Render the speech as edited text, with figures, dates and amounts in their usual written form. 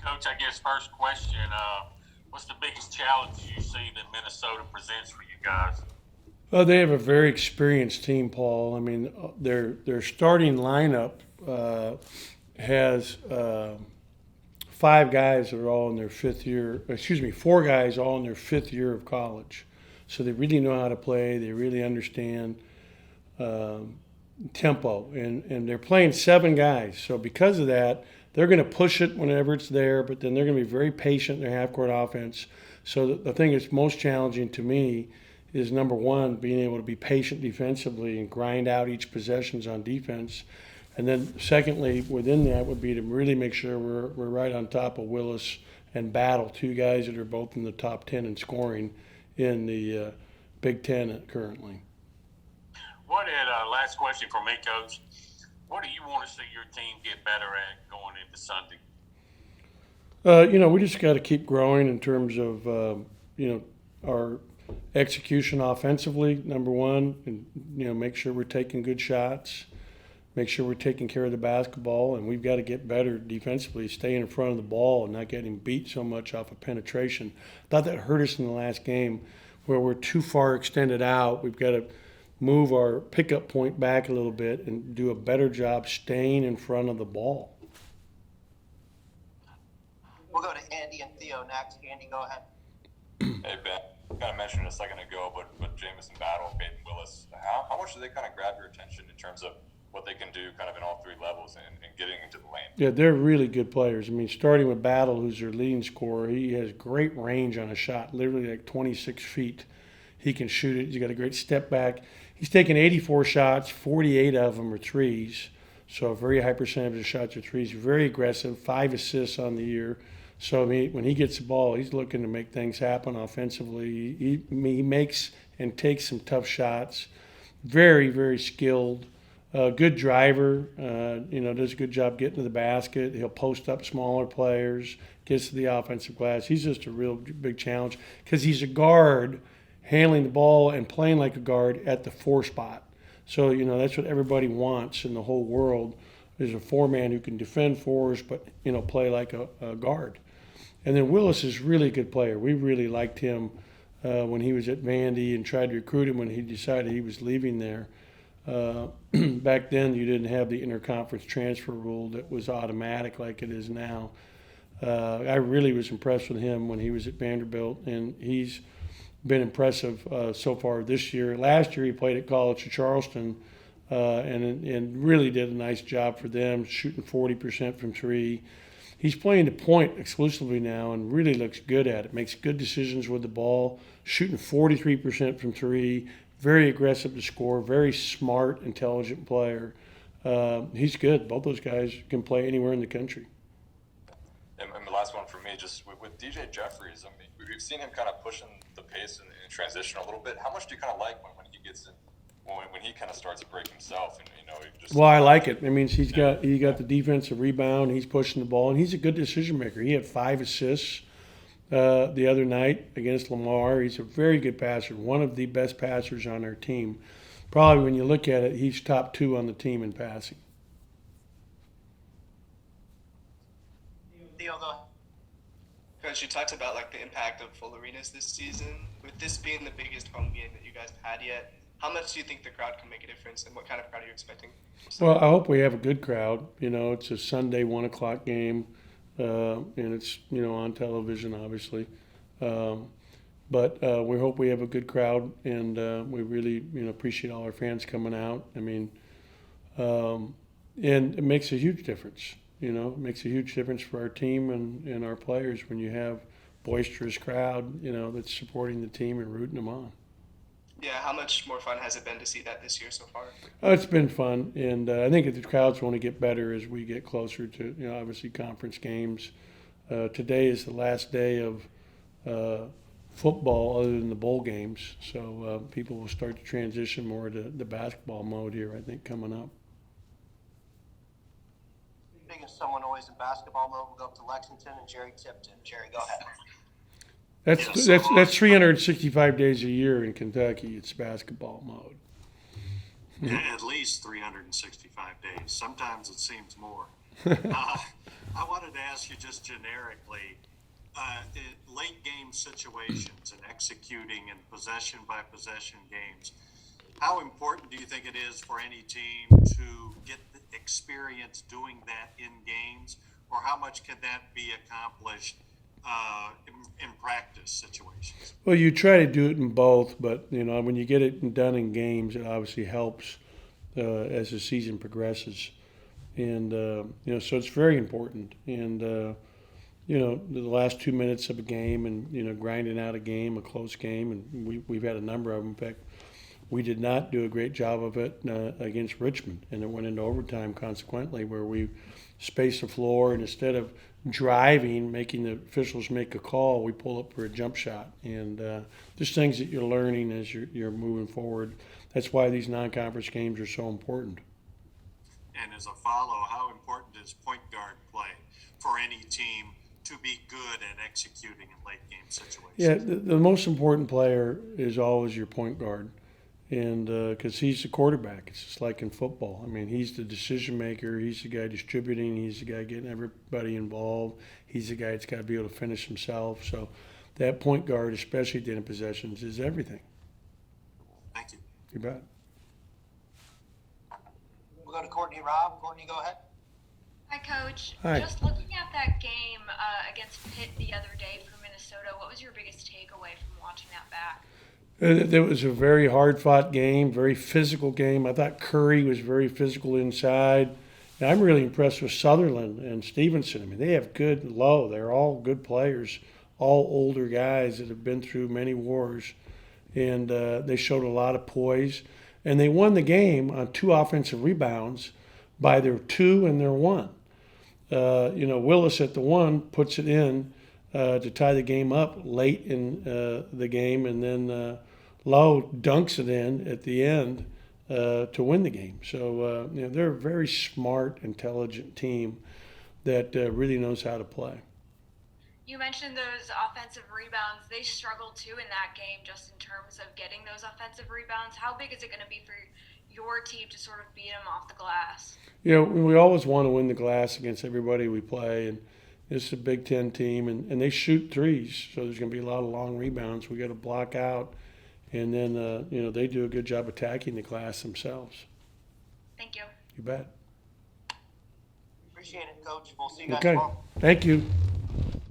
Coach, I guess first question, what's the biggest challenge you see that Minnesota presents for you guys? They have a very experienced team, Paul. I mean, their starting lineup uh, has five guys that are all in their fifth year. Excuse me, four guys all in their fifth year of college. So they really know how to play. They really understand um, tempo, and they're playing seven guys. So because of that, they're going to push it whenever it's there, but then they're going to be very patient in their half court offense. So the thing that's most challenging to me is number one, being able to be patient defensively and grind out each possessions on defense. And then secondly, within that would be to really make sure we're right on top of Willis and Battle, two guys that are both in the top 10 in scoring in the Big Ten currently. Last question for me, Coach. What do you want to see your team get better at going into Sunday? We just got to keep growing in terms of, our execution offensively, number one, and, make sure we're taking good shots, make sure we're taking care of the basketball, and we've got to get better defensively, staying in front of the ball and not getting beat so much off of penetration. I thought that hurt us in the last game where we're too far extended out. We've got to move our pickup point back a little bit and do a better job staying in front of the ball. We'll go to Andy and Theo next. Andy, go ahead. Hey, Ben. You kind of mentioned it a second ago, but Jamison Battle, Peyton Willis, how much do they kind of grab your attention in terms of what they can do kind of in all three levels and getting into the lane? Yeah, they're really good players. I mean, starting with Battle, who's their leading scorer, he has great range on a shot, literally like 26 feet. He can shoot it. He's got a great step back. He's taken 84 shots, 48 of them are threes. So a very high percentage of shots are threes. Very aggressive, 5 assists on the year. So I mean, when he gets the ball, he's looking to make things happen offensively. He makes and takes some tough shots. Very, very skilled. Good driver. Does a good job getting to the basket. He'll post up smaller players, gets to the offensive glass. He's just a real big challenge because he's a guard handling the ball and playing like a guard at the 4 spot. So, that's what everybody wants in the whole world is a 4-man who can defend fours but, play like a guard. And then Willis is really a good player. We really liked him when he was at Vandy and tried to recruit him when he decided he was leaving there. Back then, you didn't have the interconference transfer rule that was automatic like it is now. I really was impressed with him when he was at Vanderbilt, and he's been impressive so far this year. Last year, he played at College of Charleston and really did a nice job for them, shooting 40% from three. He's playing the point exclusively now and really looks good at it. Makes good decisions with the ball, shooting 43% from three. Very aggressive to score. Very smart, intelligent player. He's good. Both those guys can play anywhere in the country. And the last one for me, just with DJ Jeffries, I mean, we've seen him kind of pushing the pace in transition a little bit. How much do you kind of like when he gets in, when he kind of starts to break himself and he just? Well, I like it. I mean, he got the defensive rebound. He's pushing the ball, and he's a good decision maker. He had 5 assists the other night against Lamar. He's a very good passer, one of the best passers on our team. Probably when you look at it, he's top 2 on the team in passing. Theo, go ahead. Coach, you talked about like the impact of full arenas this season. With this being the biggest home game that you guys have had yet, how much do you think the crowd can make a difference, and what kind of crowd are you expecting? Well, I hope we have a good crowd. It's a Sunday 1:00 game, and it's on television, obviously. But we hope we have a good crowd, and we really appreciate all our fans coming out. I mean, and it makes a huge difference. It makes a huge difference for our team and our players when you have boisterous crowd, that's supporting the team and rooting them on. Yeah, how much more fun has it been to see that this year so far? It's been fun, and I think the crowds want to get better as we get closer to, obviously conference games. Today is the last day of football other than the bowl games, so people will start to transition more to the basketball mode here, I think, coming up. Speaking of someone always in basketball mode, we'll go up to Lexington and Jerry Tipton. Jerry, go ahead. That's 365 days a year in Kentucky. It's basketball mode. At least 365 days. Sometimes it seems more. I wanted to ask you just generically, in late game situations and executing in possession by possession games, how important do you think it is for any team to get the experience doing that in games, or how much can that be accomplished in practice situations? Well, you try to do it in both, but when you get it done in games, it obviously helps as the season progresses, and so it's very important. And the last 2 minutes of a game, and grinding out a game, a close game, and we've had a number of them. In fact, we did not do a great job of it against Richmond, and it went into overtime consequently, where we spaced the floor, and instead of driving, making the officials make a call, we pull up for a jump shot. And there's things that you're learning as you're moving forward. That's why these non-conference games are so important. And as a follow, how important is point guard play for any team to be good at executing in late game situations? Yeah, the most important player is always your point guard. And because he's the quarterback, it's just like in football. I mean, he's the decision maker. He's the guy distributing. He's the guy getting everybody involved. He's the guy that's got to be able to finish himself. So that point guard, especially at the end of possessions, is everything. Thank you. You bet. We'll go to Courtney Robb. Courtney, go ahead. Hi, Coach. Hi. Just looking at that game against Pitt the other day for Minnesota, what was your biggest takeaway from watching that back? It was a very hard-fought game, very physical game. I thought Curry was very physical inside. And I'm really impressed with Sutherland and Stevenson. I mean, they have good low. They're all good players, all older guys that have been through many wars. And they showed a lot of poise. And they won the game on 2 offensive rebounds by their 2 and their 1. Willis at the 1 puts it in to tie the game up late in the game, and then Lowe dunks it in at the end to win the game. So they're a very smart, intelligent team that really knows how to play. You mentioned those offensive rebounds. They struggled too in that game just in terms of getting those offensive rebounds. How big is it going to be for your team to sort of beat them off the glass? We always want to win the glass against everybody we play, and it's a Big Ten team, and they shoot threes, so there's going to be a lot of long rebounds. We got to block out, and then they do a good job attacking the glass themselves. Thank you. You bet. Appreciate it, Coach. We'll see you guys Okay. tomorrow. Thank you.